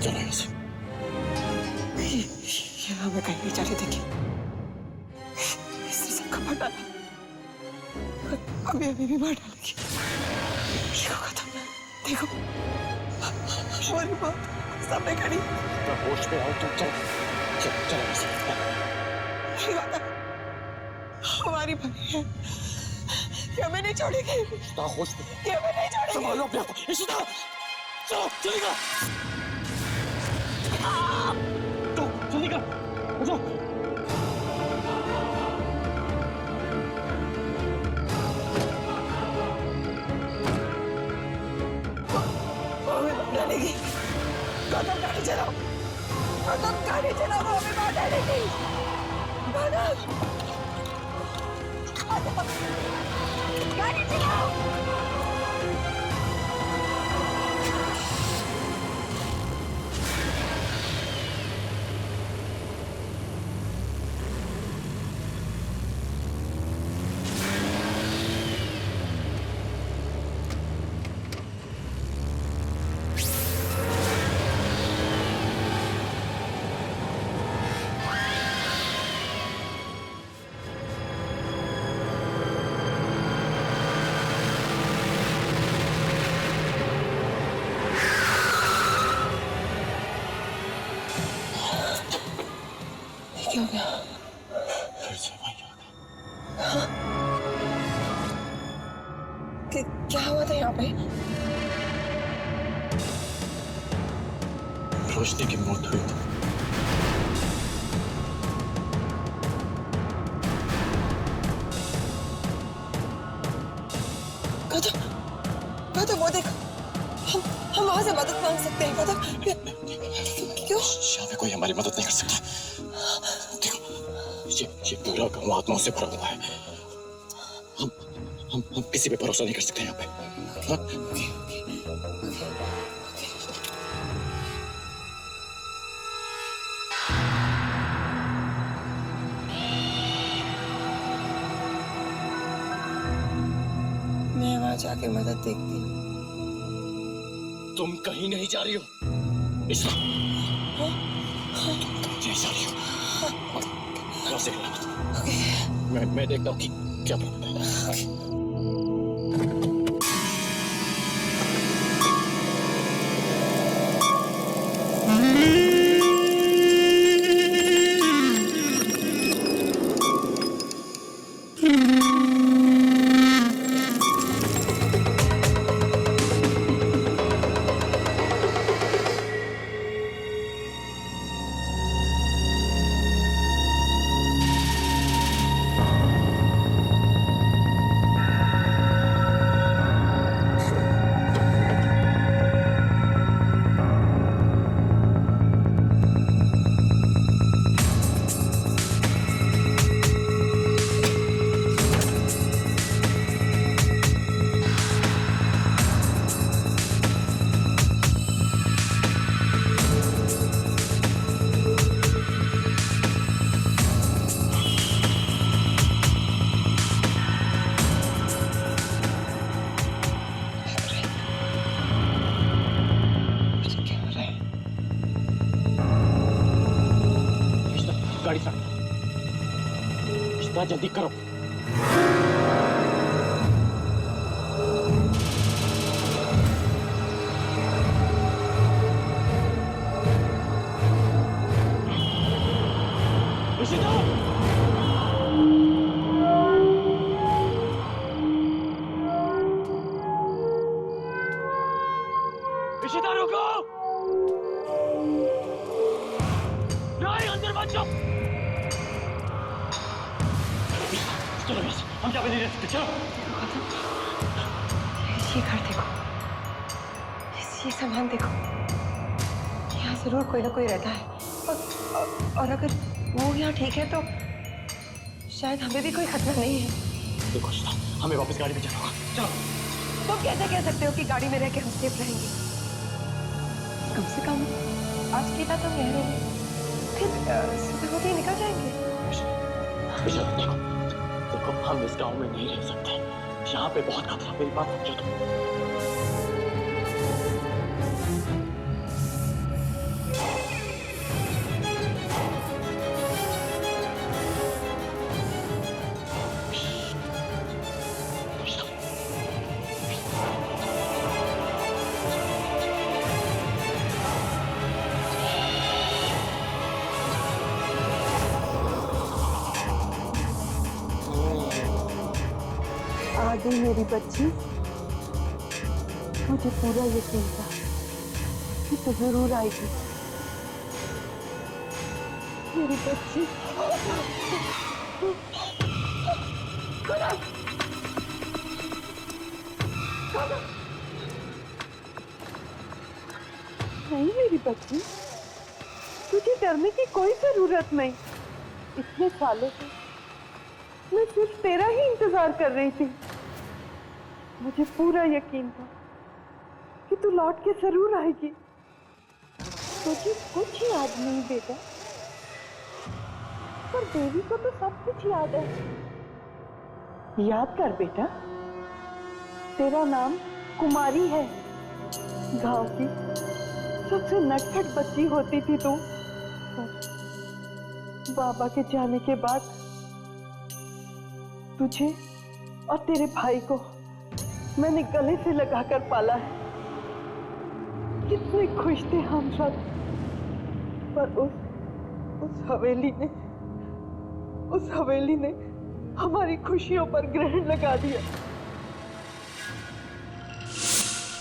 चलो यहाँ से। यहाँ मैं कहीं नहीं जा रही। देखिए इसने सब खबर डाला, अभी अभी भी मार डालेगी। देखो खत्म, देखो हमारी माँ सामने खड़ी। होश में आओ तुम, चलो चलो चलो यहाँ से। हमारी भाई है, ये हमें नहीं छोड़ेगी। होश में, ये हमें नहीं छोड़ेगी। संभालो अपने आप को। इशिता चलो चलेगा, तो जल्दी कर, उठो। हमें डालेगी। गौतम गाड़ी चलाओ, गौतम गाड़ी चलाओ, वो हमें मार डालेगी। गौतम गाड़ी चलाओ। क्या हो गया? फिर से वही आ गया। क्या हुआ था यहाँ पे? रोशनी की मौत हुई थी। गौतम, गौतम वो देखो, हम वहां से मदद मांग सकते हैं। गौतम क्यों? यहाँ पे कोई हमारी मदद नहीं कर सकता। देखो ये पूरा गांव आत्माओं से भरा हुआ है। हम किसी पे भरोसा नहीं कर सकते यहाँ पे। मैं वहां जाके मदद देखती हूँ। तुम कहीं नहीं जा रही हो इशरा, तुम कहीं नहीं जा रही हो। यहाँ से हिलना मत। मैं देखता हूँ कि क्या प्रॉब्लम है। गाड़ी साथ जल्दी करो। इशिता रुको, नहीं अंदर मत जाओ। चलो बस, हम क्या नहीं रह सकते। चलो ये घर देखो, ये सामान देखो, यहाँ जरूर कोई ना कोई रहता है। और अगर वो यहाँ ठीक है तो शायद हमें भी कोई खतरा नहीं है। देखो शीता, हमें वापस गाड़ी में जाना होगा। चलो। तुम कैसे कह सकते हो कि गाड़ी में रह के हम सेफ रहेंगे? कम से कम आज की रात हम यहीं रहेंगे, फिर सुबह होते ही निकल जाएंगे। विशाल, देखो देखो, हम इस गांव में नहीं रह सकते, यहाँ पे बहुत खतरा। मेरी बात समझो तुम। आ गई मेरी बच्ची। मुझे पूरा यकीन था कि तू जरूर आएगी मेरी बच्ची। नहीं मेरी बच्ची, तुझे डरने की कोई जरूरत नहीं। इतने सालों से मैं सिर्फ तेरा ही इंतजार कर रही थी। मुझे पूरा यकीन था कि तू लौट के जरूर आएगी। तुझे कुछ याद नहीं बेटा, पर देवी को तो सब कुछ याद है। याद कर बेटा, तेरा नाम कुमारी है। गांव की सबसे नटखट बच्ची होती थी तू। बाबा के जाने के बाद तुझे और तेरे भाई को मैंने गले से लगाकर पाला है। कितने खुश थे हम सब, पर उस हवेली ने हमारी खुशियों पर ग्रहण लगा दिया।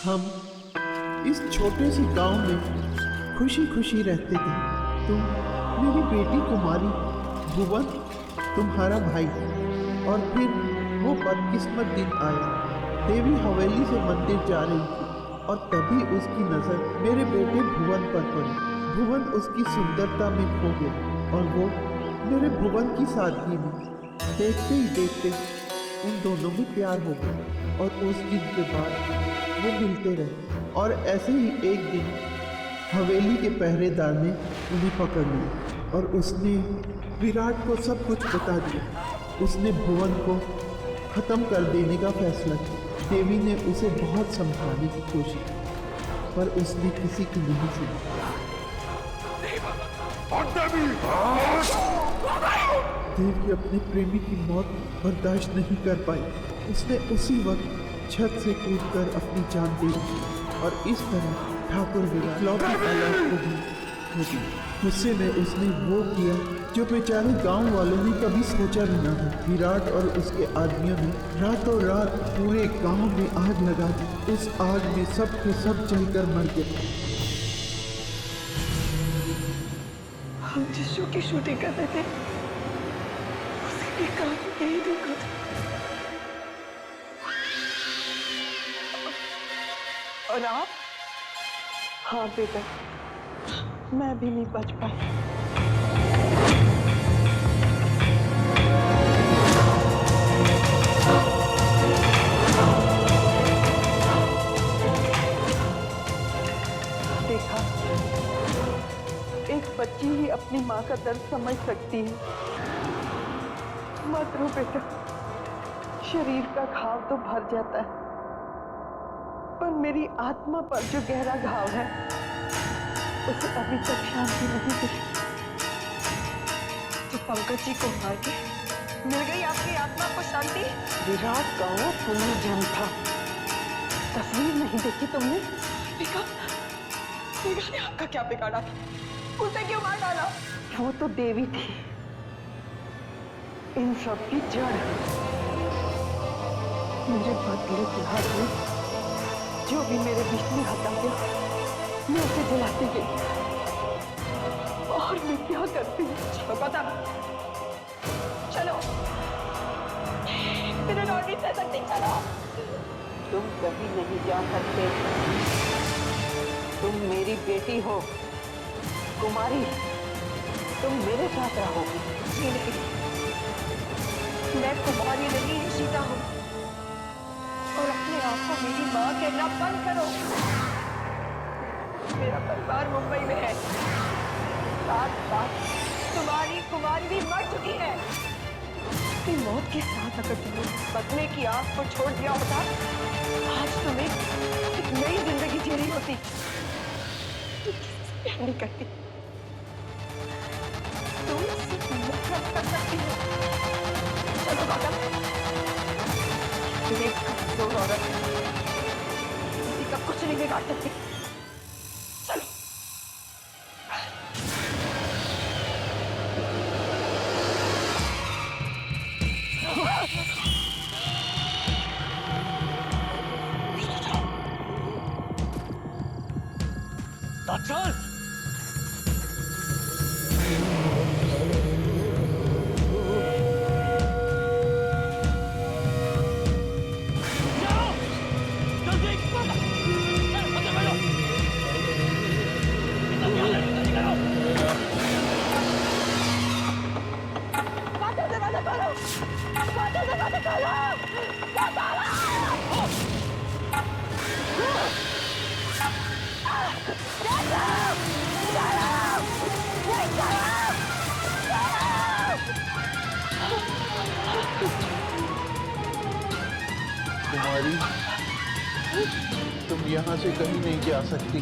हम इस छोटे से गांव में खुशी खुशी रहते थे। तुम मेरी बेटी कुमारी, भुवन तुम्हारा भाई, और फिर वो बदकिस्मत दिन आया। देवी हवेली से मंदिर जा रही थी और तभी उसकी नजर मेरे बेटे भुवन पर पड़ी। भुवन उसकी सुंदरता में खो गया और वो मेरे भुवन की सादगी में। देखते ही देखते उन दोनों में प्यार हो गया और उस दिन के बाद वो मिलते रहे। और ऐसे ही एक दिन हवेली के पहरेदार ने उन्हें पकड़ लिया और उसने विराट को सब कुछ बता दिया। उसने भुवन को खत्म कर देने का फैसला किया। देवी ने उसे बहुत समझाने की कोशिश की, पर उसने किसी की नहीं सुनी। देवी अपने प्रेमी की मौत बर्दाश्त नहीं कर पाई। उसने उसी वक्त छत से कूदकर अपनी जान दे दी और इस तरह ठाकुर विराट लौटी औलाद को भी हो गई। गुस्से में उसने वो किया जो बेचारे गांव वालों ने कभी सोचा भी ना था। विराट और उसके आदमियों ने रातों रात पूरे गांव में आग लगा दी। उस आग में सब के सब जलकर मर गए। हम जिस शो की शूटिंग कर रहे थे उसी के काम यही देखा था। और आप? हाँ बेटा, मैं भी नहीं बच पाई। देखा, एक बच्ची ही अपनी माँ का दर्द समझ सकती है। मत रो बेटा, शरीर का घाव तो भर जाता है, पर मेरी आत्मा पर जो गहरा घाव है उसे अभी तक शांति नहीं मिली। तो पंकज जी को मार के मिल गई आपकी आत्मा को शांति। विराट का वो पुनर्जन्म था। तस्वीर नहीं देखी तुमने? देखा ने आपका क्या बिगाड़ा था? उसे क्यों मार डाला? वो तो देवी थी, इन सब की जड़। मेरे बदले के हाथ में जो भी मेरे बीच में हटा गया, मैं उसे जलाती गई। और मैं क्या करती? चलो पता, चलो, मेरे लौट नहीं सह सकती। चलो, तुम कहीं नहीं जा सकते। तुम मेरी बेटी हो कुमारी, तुम मेरे साथ रहोगी। मैं कुमारी नहीं, शीता गिरना बंद करो। मेरा परिवार मुंबई में है। साथ साथ तुम्हारी कुमारी भी मर चुकी है। अपनी मौत के साथ अगर तुम्हें बदले की आस को छोड़ दिया होता, आज तुम्हें एक नई जिंदगी जी रही होती। नहीं करती, तुम सिर्फ नफरत कर सकती हो। चलो गौतम, एक कमजोर औरत किसी का कुछ नहीं बिगाड़ सकती। चलो। चल कुमारी, तुम यहाँ से कहीं नहीं जा सकती।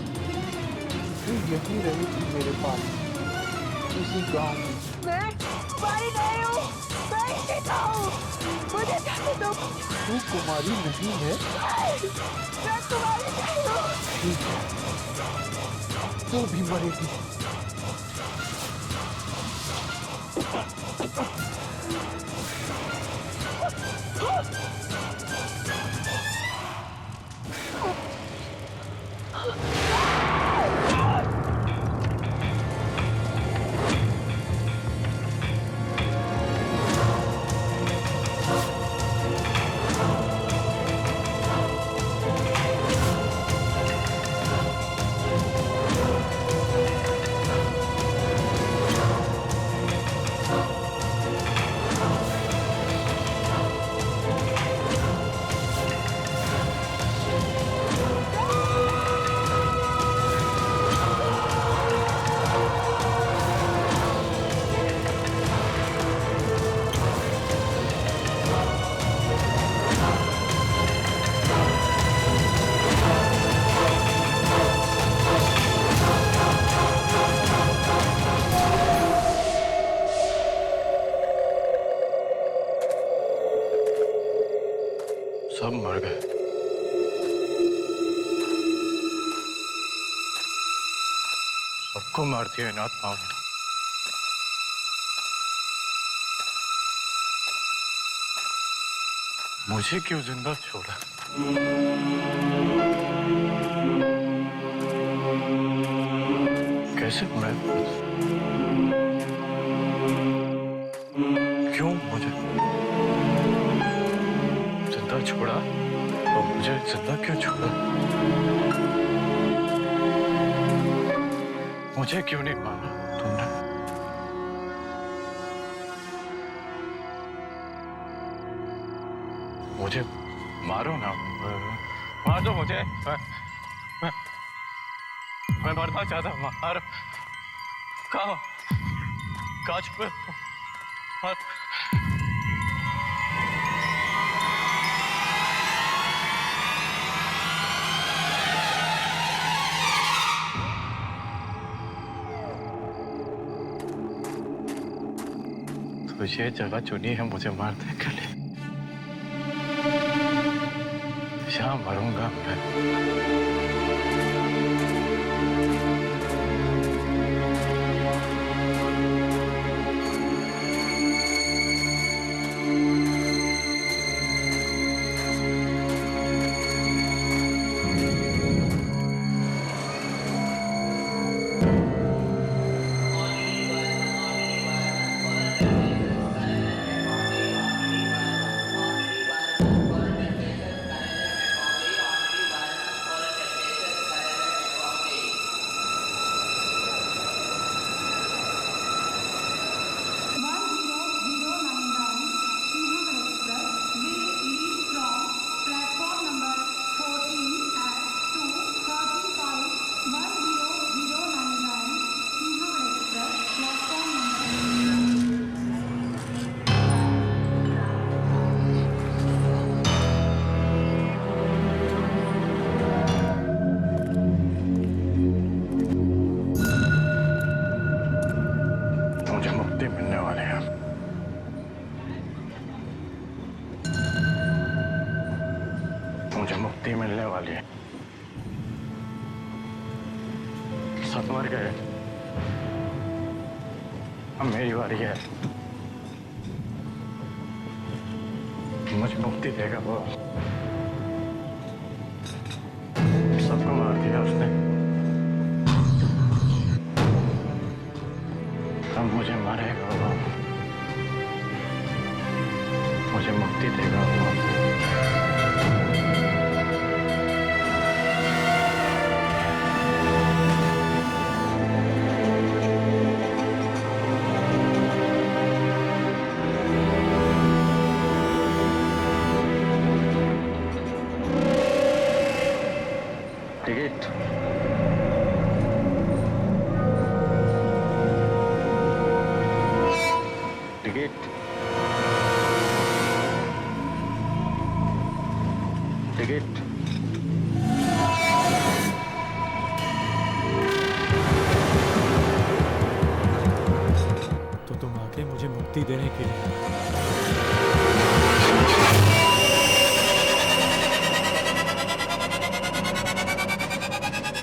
तुम यहीं रहेगी मेरे पास, इसी गांव में। मैं तुम्हारी नहीं हूँ, मैं सीता हूँ। मुझे जाने दो। तू कुमारी नहीं है? मैं तुम्हारी नहीं हूँ। ठीक है, तू भी मरेगी। सब मर गए। सबको मार दिया इन आत्माओं ने। मुझे क्यों जिंदा छोड़ा? कैसे मैं? क्यों मुझे जिंदा छोड़ा? और मुझे जिंदा क्यों छोड़ा? मुझे क्यों नहीं माना तुमने? मुझे मारो ना, मार दो मुझे। मैं मरना चाहता, मार। कहाँ छुपे? तो ये जगह चुनी है मुझे मारने के लिए। यहाँ मरूंगा मैं। मुक्ति मिलने वाली है। सब मर गए, अब मेरी बारी है। मुझे मुक्ति देगा वो। सबको मार दिया उसने, अब मुझे मारेगा वो। मुझे मुक्ति देगा वो। टिकट टिकट टिकट तो तुम आके मुझे मुक्ति देने के लिए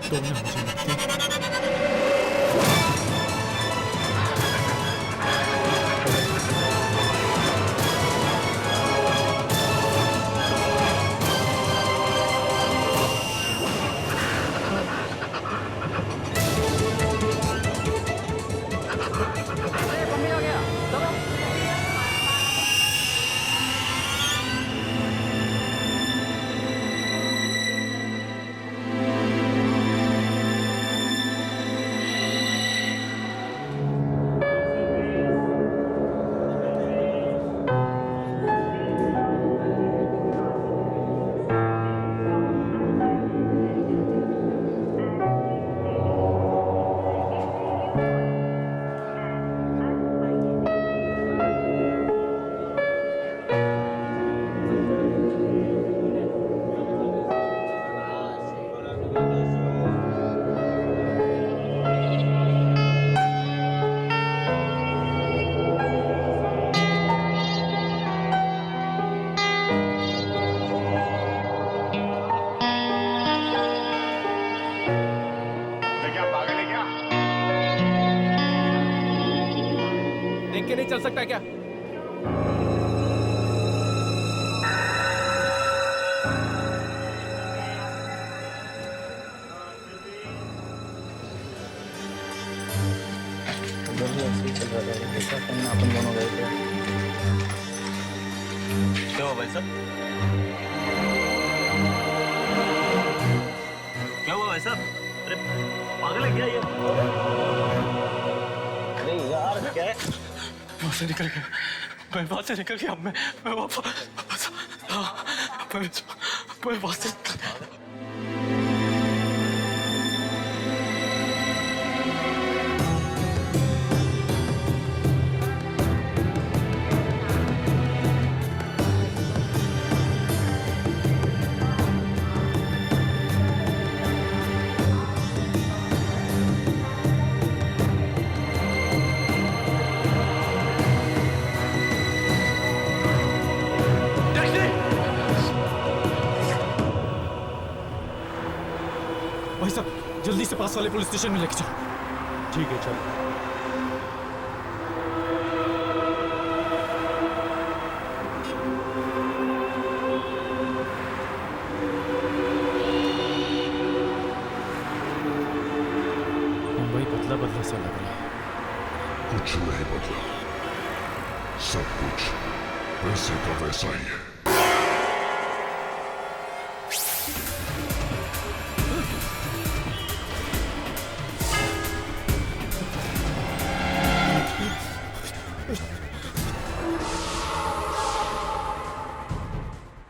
तुमने मुझे मुक्ति देख के नहीं चल सकता क्या? चल रहा था जैसा अपन दोनों गए थे। क्या हुआ भाई साहब? क्या हुआ भाई साहब? अरे पागल है क्या ये? अरे यार क्या है? वहाँ से निकल गया, मैं वहाँ से निकल गया। मैं वापस हाँ मैं वहाँ से निकल गया। भाई साहब जल्दी से पास वाले पुलिस स्टेशन में लेके चलो। ठीक है चलो। मुंबई बदला बदला सा लग रहा है। कुछ नहीं बदला, सब कुछ वैसे का वैसा ही है।